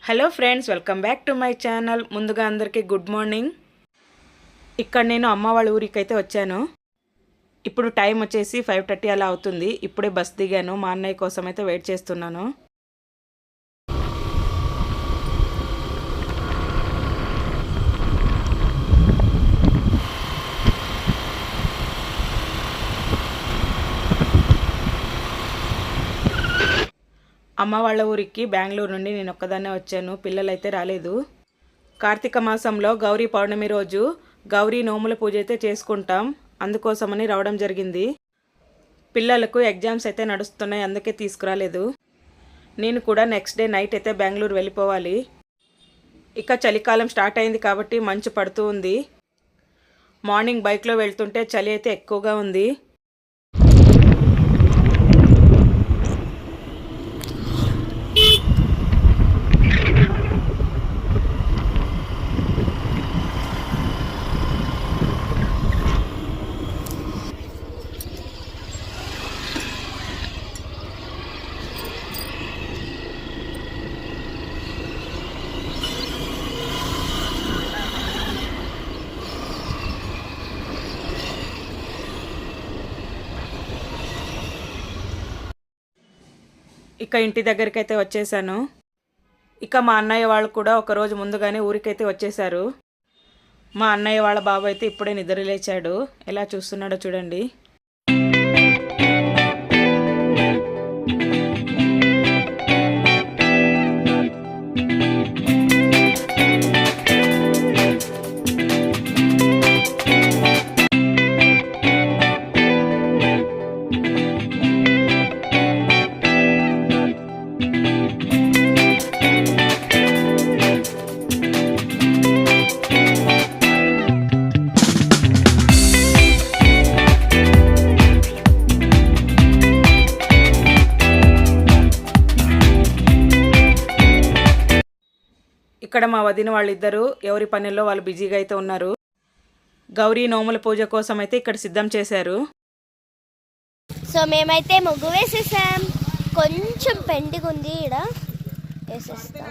Hello friends, welcome back to my channel. ముందుగా అందరికీ good morning. ఇక్కడ నేను అమ్మ వాళ్ళ ఊరికి అయితే వచ్చాను. ఇప్పుడు టైం వచ్చేసి 5:30 అలా అవుతుంది. ఇప్పుడే బస్ దిగాను. మా అన్నయ్య కోసం అయితే వెయిట్ చేస్తున్నాను. అమ్మ వాళ్ళ ఊరికి బెంగళూరు నుండి నేను ఒక్కదాన్నే వచ్చాను. పిల్లలైతే రాలేదు. కార్తీక మాసంలో గౌరీ పౌర్ణమి రోజు గౌరీ నోముల పూజ అయితే చేసుకుంటాం. అందుకోసమని రావడం జరిగింది. పిల్లలకు ఎగ్జామ్స్ అయితే నడుస్తున్నాయి, అందుకే తీసుకురాలేదు. నేను కూడా నెక్స్ట్ డే నైట్ అయితే బెంగళూరు వెళ్ళిపోవాలి. ఇక చలికాలం స్టార్ట్ అయింది కాబట్టి మంచు పడుతూ ఉంది. మార్నింగ్ బైక్లో వెళ్తుంటే చలి అయితే ఎక్కువగా ఉంది. ఇక ఇంటి దగ్గరికి అయితే వచ్చేసాను. ఇక మా అన్నయ్య వాళ్ళు కూడా ఒకరోజు ముందుగానే ఊరికైతే వచ్చేసారు. మా అన్నయ్య వాళ్ళ బాబు అయితే ఇప్పుడే నిద్ర లేచాడు. ఎలా చూస్తున్నాడో చూడండి. ఇక్కడ మా వదిన వాళ్ళిద్దరూ ఎవరి పనుల్లో వాళ్ళు బిజీగా అయితే ఉన్నారు. గౌరీ నోముల పూజ కోసం అయితే ఇక్కడ సిద్ధం చేశారు. సో మేమైతే ముగ్గు వేసేసాం. కొంచెం పెండింగ్ ఉంది, ఇక్కడ వేసేస్తాం.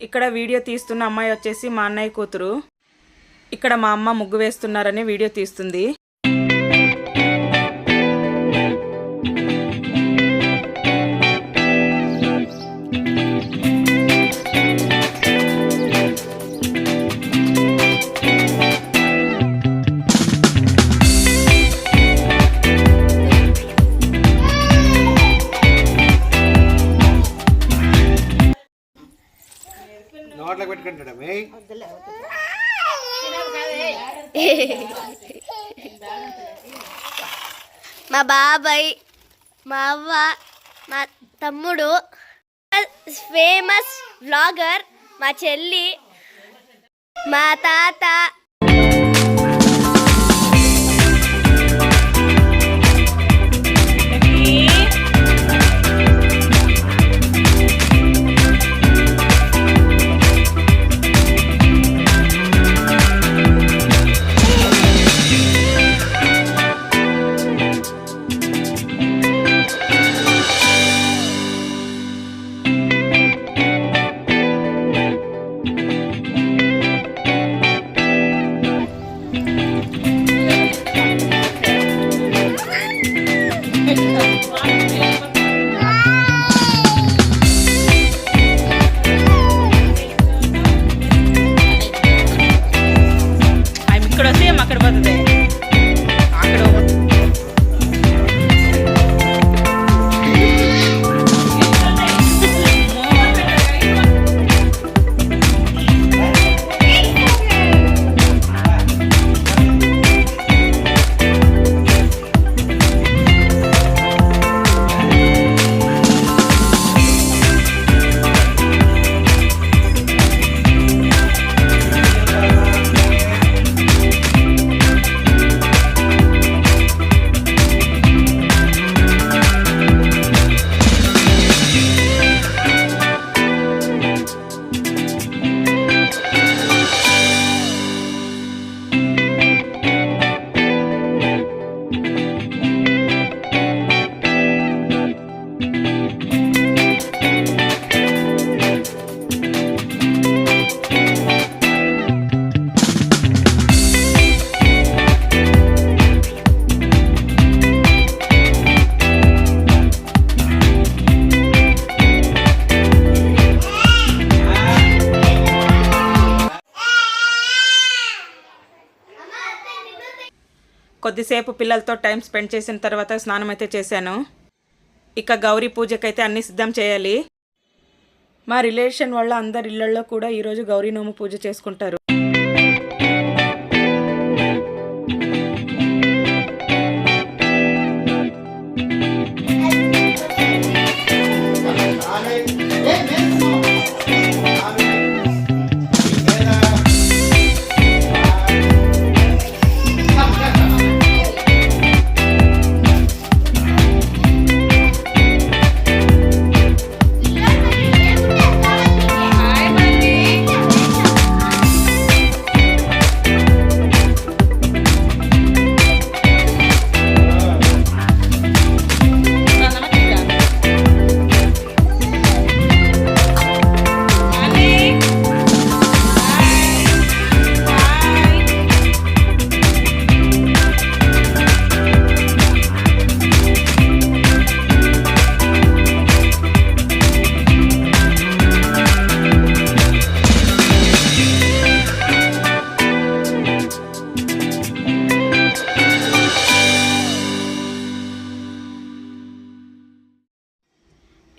ఇక్కడ వీడియో తీస్తున్న అమ్మాయి వచ్చేసి మా అన్నయ్య కూతురు. ఇక్కడ మా అమ్మ ముగ్గు వేస్తున్నారని వీడియో తీస్తుంది. మా బాబాయ్, మా అవ్వ, మా తమ్ముడు, ఫేమస్ వ్లాగర్ మా చెల్లి, మా తాత, కొద్దిసేపు పిల్లలతో టైం స్పెండ్ చేసిన తర్వాత స్నానం అయితే చేశాను. ఇక గౌరీ పూజకైతే అన్నీ సిద్ధం చేయాలి. మా రిలేషన్ వాళ్ళ అందరి ఇళ్లలో కూడా ఈరోజు గౌరీ నోము పూజ చేసుకుంటారు.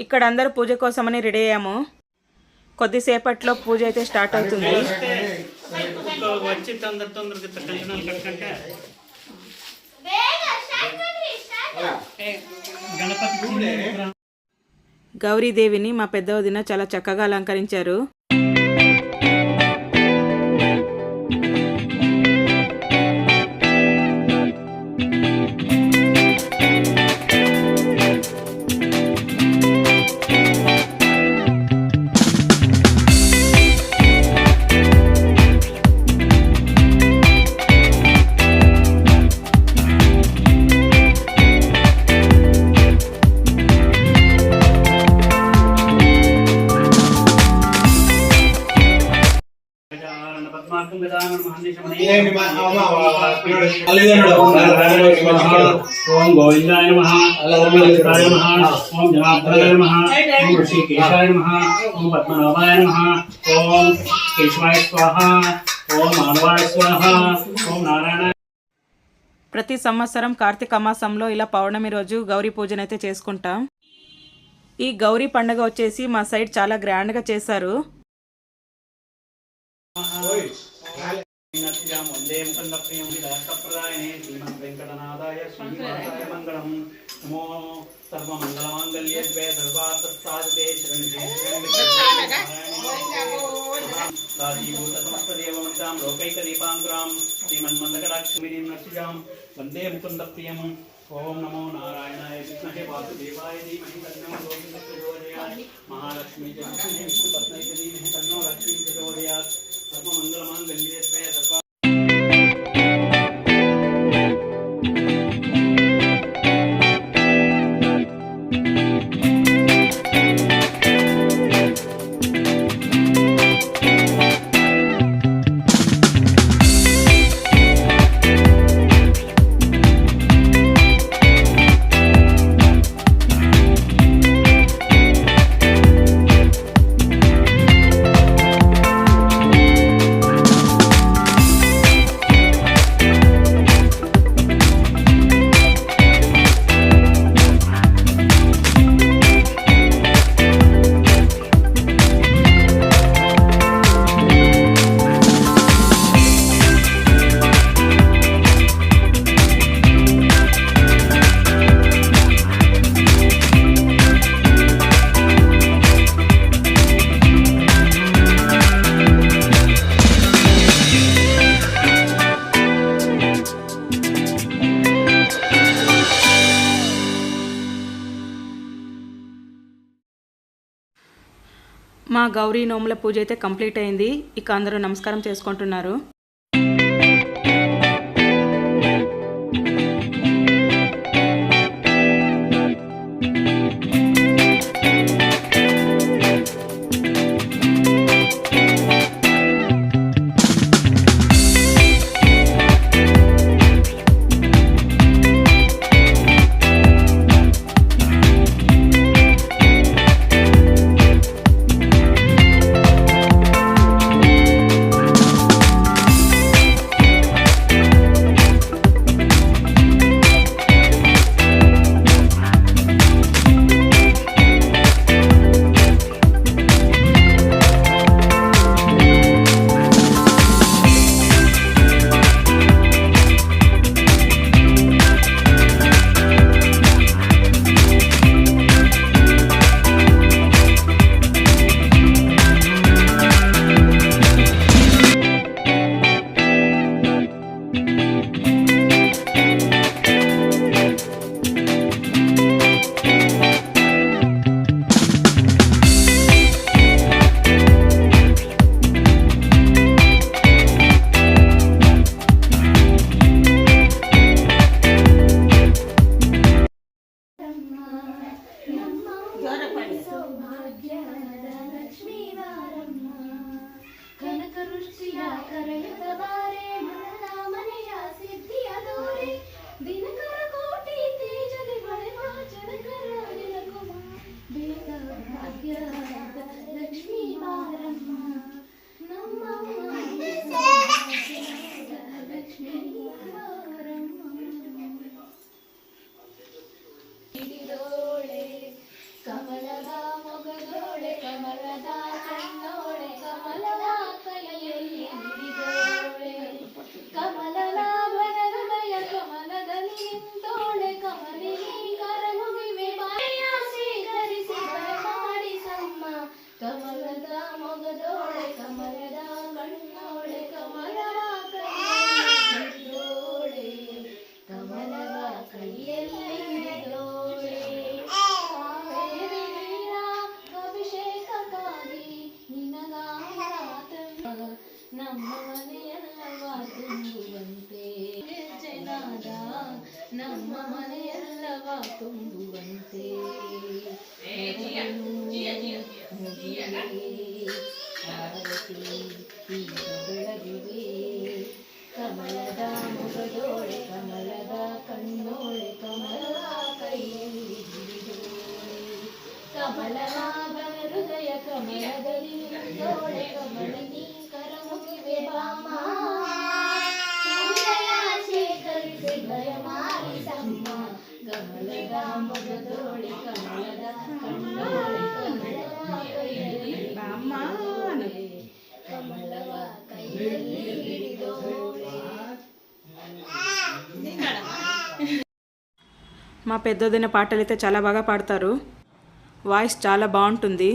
ఇక్కడ అందరూ పూజ కోసమని రెడీ అయ్యాము. కొద్దిసేపట్లో పూజ అయితే స్టార్ట్ అవుతుంది. గౌరీదేవిని మా పెద్ద వదిన చాలా చక్కగా అలంకరించారు. ओम गोविंदाय नमः ओम ललिताय नमः ओम जनार्दनाय नमः ओम ऋषिकेशाय नमः ओम पद्मनाभाय नमः ओम केशवाय स्वाहा ओम माधवाय स्वाहा ओम नारायणाय. ప్రతి సంవత్సరం కార్తీక మాసంలో ఇలా పౌర్ణమి రోజు గౌరీ పూజనైతే చేసుకుంటాం. ఈ గౌరీ పండుగ వచ్చేసి మా సైడ్ చాలా గ్రాండ్గా చేశారు. వందే ముకుందప్రియం విదాస్తప్రదాయనే శ్రీమన్ వెంకటనాథాయ శ్రీనివాసాయ మంగళం. నమో సర్వమంగళమాంగళ్యే ద్వే సర్వార్థసాధకే శరణ్యే సాధీభూత సమస్తదేవమంతాం లోకైకదీపాంకురాం శ్రీమన్మందకటాక్షమినీం నర్సిజాం వందే ముకుందప్రియం. ఓం నమో నారాయణాయ విద్మహే వాసుదేవాయ ధీమహి తన్నో గోవిందః ప్రచోదయాత్. మహాలక్ష్మీ చ విద్మహే విష్ణుపత్నై చ ధీమహి తన్నో లక్ష్మీ ప్రచోదయాత్. సర్వమంగళమాంగళ్యే ద్వే సర్వ మా గౌరీ నోముల పూజ అయితే కంప్లీట్ అయింది. ఇక అందరూ నమస్కారం చేసుకుంటున్నారు. ಕಮಲದ ಮೊಗದೋಳೆ ಕಮಲದ ಕಣ್ಣೋಳೆ ಕಮಲದ ಕೈಯಲ್ಲಿ ಹಿಡಿದೋಳೆ ಕಮಲನಾಭನ ಹೃದಯ ಕಮಲದಲ್ಲಿ ನಿಂತೋಳೆ ಕಮಲಿನಿ ಕರಮುಗಿವೆ ಬಾಯ ಸ್ವೀಕರಿಸಿ ಮಾಡಿಸಮ್ಮ ಕಮಲದ ಮೊಗದೋಳೆ ಕಮಲದ ಕಣ್ಣೋಳೆ ಕಮಲದ ಕೈಯಲ್ಲಿ ಹಿಡಿದೋಳೆ ಕಮಲದ ಕೈಯಲ್ಲಿ ಹಿಡಿದೋಳೆ ಅಭಿಷೇಕಕ್ಕಾಗಿ ನಿನಗಾತ ನಮ್ಮ ಮನೆಯಲ್ಲವ ತುಂಬುವಂತೆ ಗೆಜ್ಜೆನಾದ ನಮ್ಮ ಮನೆಯಲ್ಲವ ತುಂಬುವಂತೆ ಬೆಳಗಿವೆ ಕಮಲದ ಮುಗದೋಳೆ ಕಮಲದ ಕಣ್ಣೋಳೆ ಕಮಲದ ಕೈಯಲ್ಲಿ ಹಿಡಿದೋಳೆ ಕಮಲನಾಭನ ಹೃದಯ ಕಮಲದಲ್ಲಿ ನಿಂತೋಳೆ ಕಮಲನಿ ಕರಮುಗಿವೆ ಬಾಮ ಶೇಖರಿಸಿ ದಯಮಾಡಿಸಮ್ಮ ಕಮಲದ ಮೊಗದೋಳೆ ಕಮಲದ ಕಣ್ಣೋಳೆ ಕಮಲದ ಕೈಯಲ್ಲಿ ಹಿಡಿದೋಳೆ ಕಮಲವ ಕೈಯಲ್ಲಿ ಹಿಡಿದೋಳೆ. మా పెద్దదిన పాటలు అయితే చాలా బాగా పాడతారు. వాయిస్ చాలా బాగుంటుంది.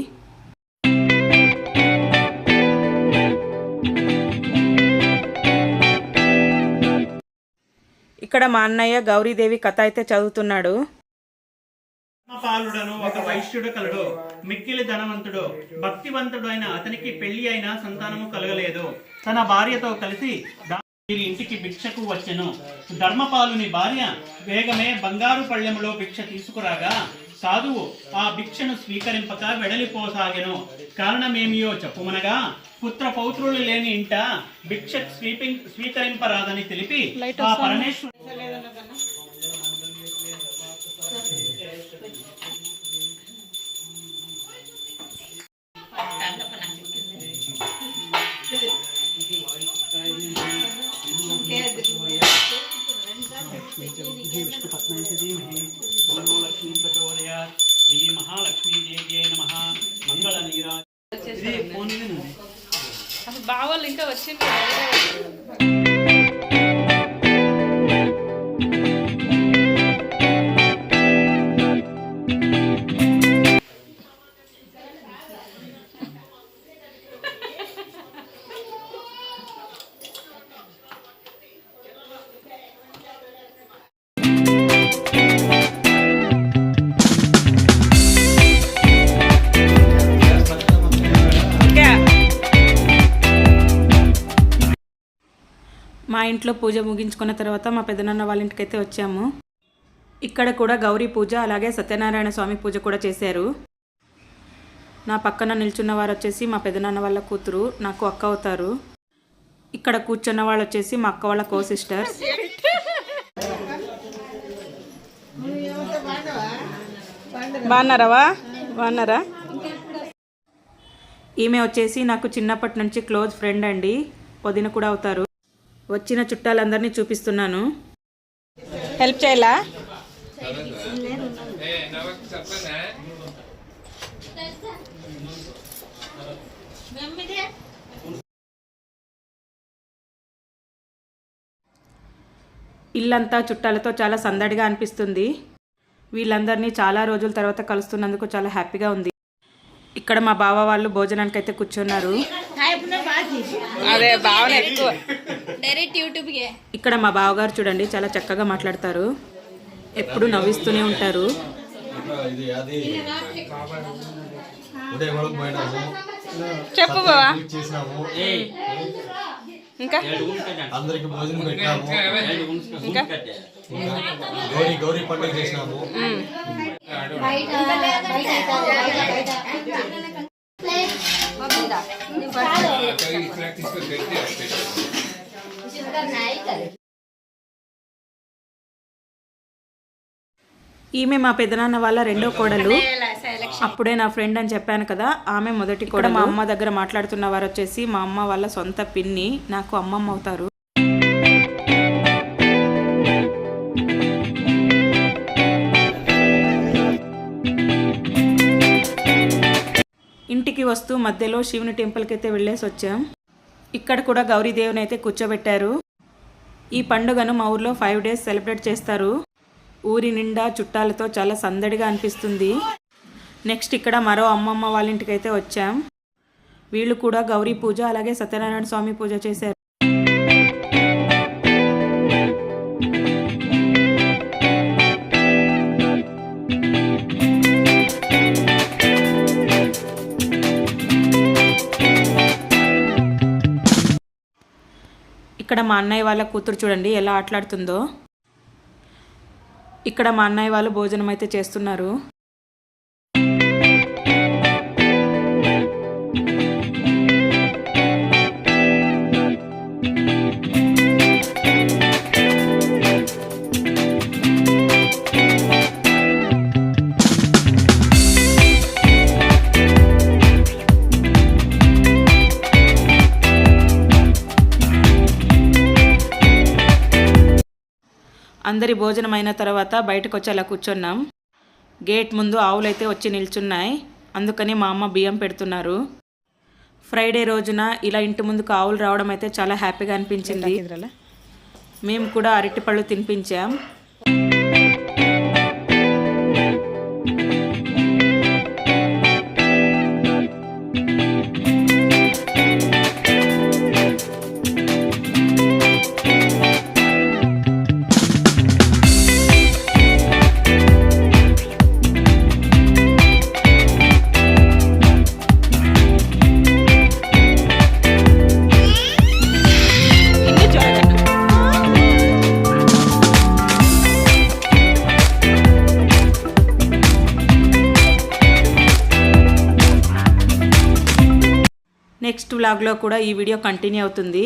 ఇక్కడ మా అన్నయ్య గౌరీదేవి కథ అయితే చదువుతున్నాడు. పాలుడను ఒక వైశ్యుడు కలడు. మిక్కిలి ధనవంతుడు, భక్తివంతుడు అయిన అతనికి పెళ్లి అయినా సంతానము కలగలేదు. తన భార్యతో కలిసి వీరి ఇంటికి భిక్షకు వచ్చెను. ధర్మపాలుని భార్య వేగమే బంగారు పళ్ళెములో భిక్ష తీసుకురాగా సాధువు ఆ భిక్షను స్వీకరింపక వెడలిపోసాగెను. కారణమేమియో చెప్పుమనగా పుత్ర పౌత్రులు లేని ఇంట భిక్ష స్వీకరింపరాదని తెలిపి ఆ పరమేశ్వరు శ్రీ మహాలక్ష్మీ దేవ్యై నమః. మంగళ నీరా బావాళ్ళు ఇంకా వచ్చింది. మా ఇంట్లో పూజ ముగించుకున్న తర్వాత మా పెదనాన్న వాళ్ళ ఇంటికి అయితే వచ్చాము. ఇక్కడ కూడా గౌరీ పూజ అలాగే సత్యనారాయణ స్వామి పూజ కూడా చేశారు. నా పక్కన నిల్చున్న వారు వచ్చేసి మా పెదనాన్న వాళ్ళ కూతురు, నాకు అక్క అవుతారు. ఇక్కడ కూర్చున్న వాళ్ళు వచ్చేసి మా అక్క వాళ్ళ కో సిస్టర్స్. బాగున్నారా? ఈమె వచ్చేసి నాకు చిన్నప్పటి నుంచి క్లోజ్ ఫ్రెండ్ అండి, వదిన కూడా అవుతారు. వచ్చిన చుట్టాలందరినీ చూపిస్తున్నాను. హెల్ప్ చేయాలా? ఇల్లంతా చుట్టాలతో చాలా సందడిగా అనిపిస్తుంది. వీళ్ళందరినీ చాలా రోజుల తర్వాత కలుస్తున్నందుకు చాలా హ్యాపీగా ఉంది. ఇక్కడ మా బావ వాళ్ళు భోజనానికి అయితే కూర్చున్నారు. ఇక్కడ మా బావగారు చూడండి చాలా చక్కగా మాట్లాడతారు, ఎప్పుడు నవ్విస్తూనే ఉంటారు. చెప్పు బావా. ఇంకా అందరికి భోజనం పెట్టాము. ఇంకా గౌరీ పండుగ చేసినాము. ఈమె మా పెదనాన్న వాళ్ళ రెండో కోడలు. అప్పుడే నా ఫ్రెండ్ అని చెప్పాను కదా, ఆమె మొదటి కోడలు. మా అమ్మ దగ్గర మాట్లాడుతున్న వారు వచ్చేసి మా అమ్మ వాళ్ళ సొంత పిన్ని, నాకు అమ్మమ్మ అవుతారు. ఇంటికి వస్తూ మధ్యలో శివుని టెంపుల్కి అయితే వెళ్ళేసి వచ్చాం. ఇక్కడ కూడా గౌరీదేవిని అయితే కూర్చోబెట్టారు. ఈ పండుగను మా ఊర్లో 5 days సెలబ్రేట్ చేస్తారు. ఊరి నిండా చుట్టాలతో చాలా సందడిగా అనిపిస్తుంది. నెక్స్ట్ ఇక్కడ మరో అమ్మమ్మ వాళ్ళ ఇంటికి అయితే వచ్చాం. వీళ్ళు కూడా గౌరీ పూజ అలాగే సత్యనారాయణ స్వామి పూజ చేశారు. ఇక్కడ మా అన్నయ్య వాళ్ళ కూతురు చూడండి ఎలా ఆటలాడుతుందో. ఇక్కడ మా అన్నయ్య వాళ్ళు భోజనం అయితే చేస్తున్నారు. అందరి భోజనం అయిన తర్వాత బయటకు వచ్చి అలా కూర్చున్నాం. గేట్ ముందు ఆవులైతే వచ్చి నిల్చున్నాయి, అందుకని మా అమ్మ బియ్యం పెడుతున్నారు. ఫ్రైడే రోజున ఇలా ఇంటి ముందుకు ఆవులు రావడం అయితే చాలా హ్యాపీగా అనిపించింది. మేము కూడా అరటిపళ్ళు తినిపించాం. నెక్స్ట్ వ్లాగ్లో కూడా ఈ వీడియో కంటిన్యూ అవుతుంది.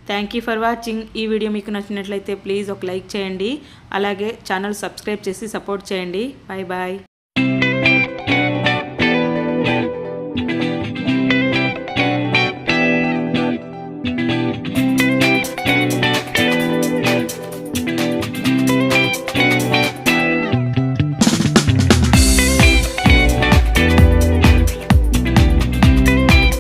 Thank you for watching. ఈ వీడియో మీకు నచ్చినట్లయితే ప్లీజ్ ఒక లైక్ చేయండి, అలాగే ఛానల్ సబ్స్క్రైబ్ చేసి సపోర్ట్ చేయండి. Bye bye.